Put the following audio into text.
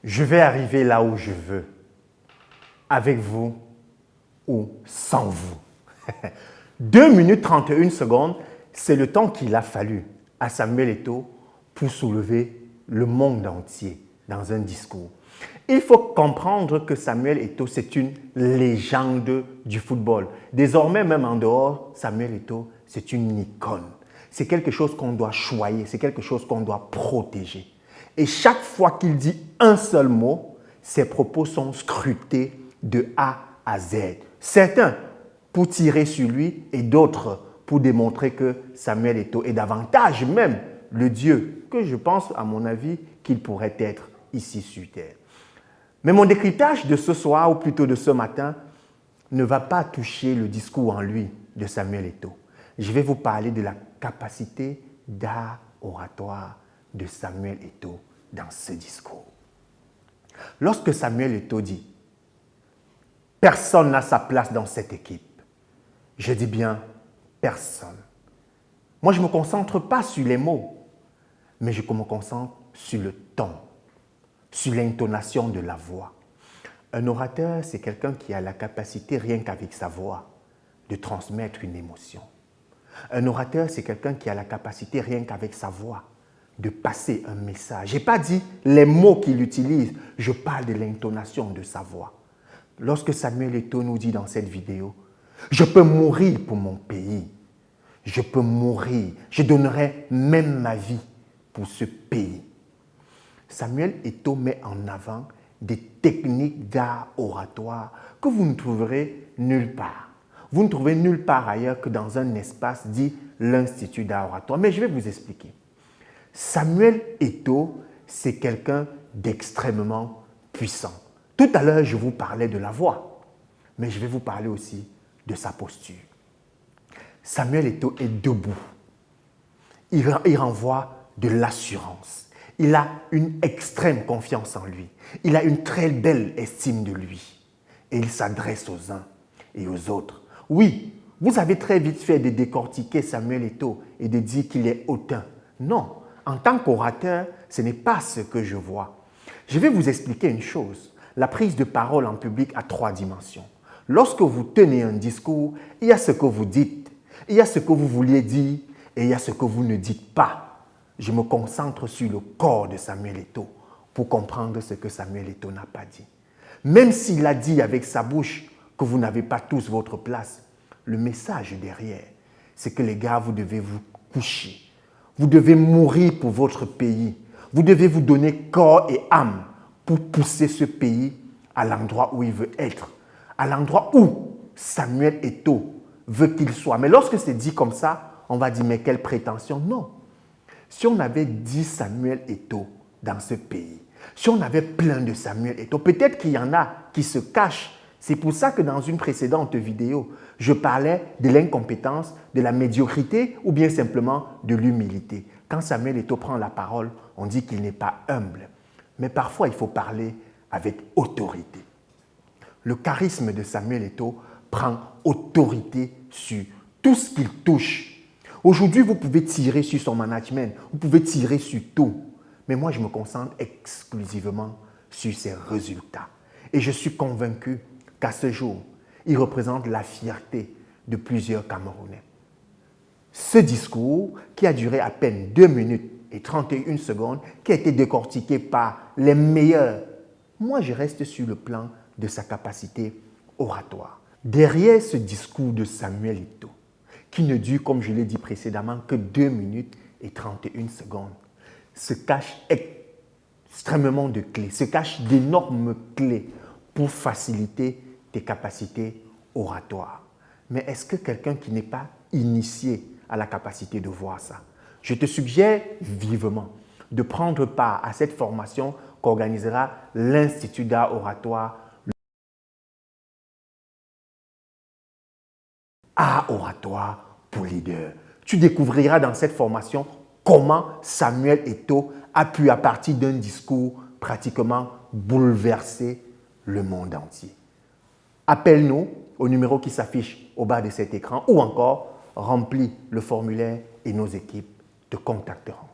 Je vais arriver là où je veux, avec vous ou sans vous. 2 minutes 31 secondes, c'est le temps qu'il a fallu à Samuel Eto'o pour soulever le monde entier dans un discours. Il faut comprendre que Samuel Eto'o, c'est une légende du football. Désormais, même en dehors, Samuel Eto'o, c'est une icône. C'est quelque chose qu'on doit choyer, c'est quelque chose qu'on doit protéger. Et chaque fois qu'il dit un seul mot, ses propos sont scrutés de A à Z. Certains pour tirer sur lui et d'autres pour démontrer que Samuel Eto'o est davantage même le Dieu que je pense, à mon avis, qu'il pourrait être ici sur Terre. Mais mon décryptage de ce soir, ou plutôt de ce matin, ne va pas toucher le discours en lui de Samuel Eto'o. Je vais vous parler de la capacité d'art oratoire de Samuel Eto'o dans ce discours. Lorsque Samuel Eto'o dit « Personne n'a sa place dans cette équipe », je dis bien personne. Moi, je ne me concentre pas sur les mots, mais je me concentre sur le ton, sur l'intonation de la voix. Un orateur, c'est quelqu'un qui a la capacité, rien qu'avec sa voix, de transmettre une émotion. Un orateur, c'est quelqu'un qui a la capacité, rien qu'avec sa voix, de passer un message. Je n'ai pas dit les mots qu'il utilise, je parle de l'intonation de sa voix. Lorsque Samuel Eto'o nous dit dans cette vidéo, « Je peux mourir pour mon pays, je peux mourir, je donnerai même ma vie pour ce pays. » Samuel Eto'o met en avant des techniques d'art oratoire que vous ne trouverez nulle part. Vous ne trouvez nulle part ailleurs que dans un espace dit l'Institut d'art oratoire. Mais je vais vous expliquer. Samuel Eto'o, c'est quelqu'un d'extrêmement puissant. Tout à l'heure, je vous parlais de la voix, mais je vais vous parler aussi de sa posture. Samuel Eto'o est debout. Il renvoie de l'assurance. Il a une extrême confiance en lui. Il a une très belle estime de lui. Et il s'adresse aux uns et aux autres. Oui, vous avez très vite fait de décortiquer Samuel Eto'o et de dire qu'il est hautain. Non, en tant qu'orateur, ce n'est pas ce que je vois. Je vais vous expliquer une chose. La prise de parole en public a 3 dimensions. Lorsque vous tenez un discours, il y a ce que vous dites, il y a ce que vous vouliez dire et il y a ce que vous ne dites pas. Je me concentre sur le corps de Samuel Eto'o pour comprendre ce que Samuel Eto'o n'a pas dit. Même s'il a dit avec sa bouche que vous n'avez pas tous votre place, le message derrière, c'est que les gars, vous devez vous coucher. Vous devez mourir pour votre pays. Vous devez vous donner corps et âme pour pousser ce pays à l'endroit où il veut être, à l'endroit où Samuel Eto'o veut qu'il soit. Mais lorsque c'est dit comme ça, on va dire, mais quelle prétention? Non. Si on avait 10 Samuel Eto'o dans ce pays, si on avait plein de Samuel Eto'o, peut-être qu'il y en a qui se cachent. C'est pour ça que dans une précédente vidéo, je parlais de l'incompétence, de la médiocrité ou bien simplement de l'humilité. Quand Samuel Eto'o prend la parole, on dit qu'il n'est pas humble. Mais parfois, il faut parler avec autorité. Le charisme de Samuel Eto'o prend autorité sur tout ce qu'il touche. Aujourd'hui, vous pouvez tirer sur son management, vous pouvez tirer sur tout. Mais moi, je me concentre exclusivement sur ses résultats. Et je suis convaincu qu'à ce jour, il représente la fierté de plusieurs Camerounais. Ce discours, qui a duré à peine 2 minutes et 31 secondes, qui a été décortiqué par les meilleurs, moi, je reste sur le plan de sa capacité oratoire. Derrière ce discours de Samuel Eto'o, qui ne dure, comme je l'ai dit précédemment, que 2 minutes et 31 secondes, se cachent extrêmement de clés, se cachent d'énormes clés pour faciliter tes capacités oratoires. Mais est-ce que quelqu'un qui n'est pas initié a la capacité de voir ça? Je te suggère vivement de prendre part à cette formation qu'organisera l'Institut d'art oratoire, art oratoire pour leaders. Tu découvriras dans cette formation comment Samuel Eto'o a pu, à partir d'un discours, pratiquement bouleverser le monde entier. Appelle-nous au numéro qui s'affiche au bas de cet écran ou encore remplis le formulaire et nos équipes te contacteront.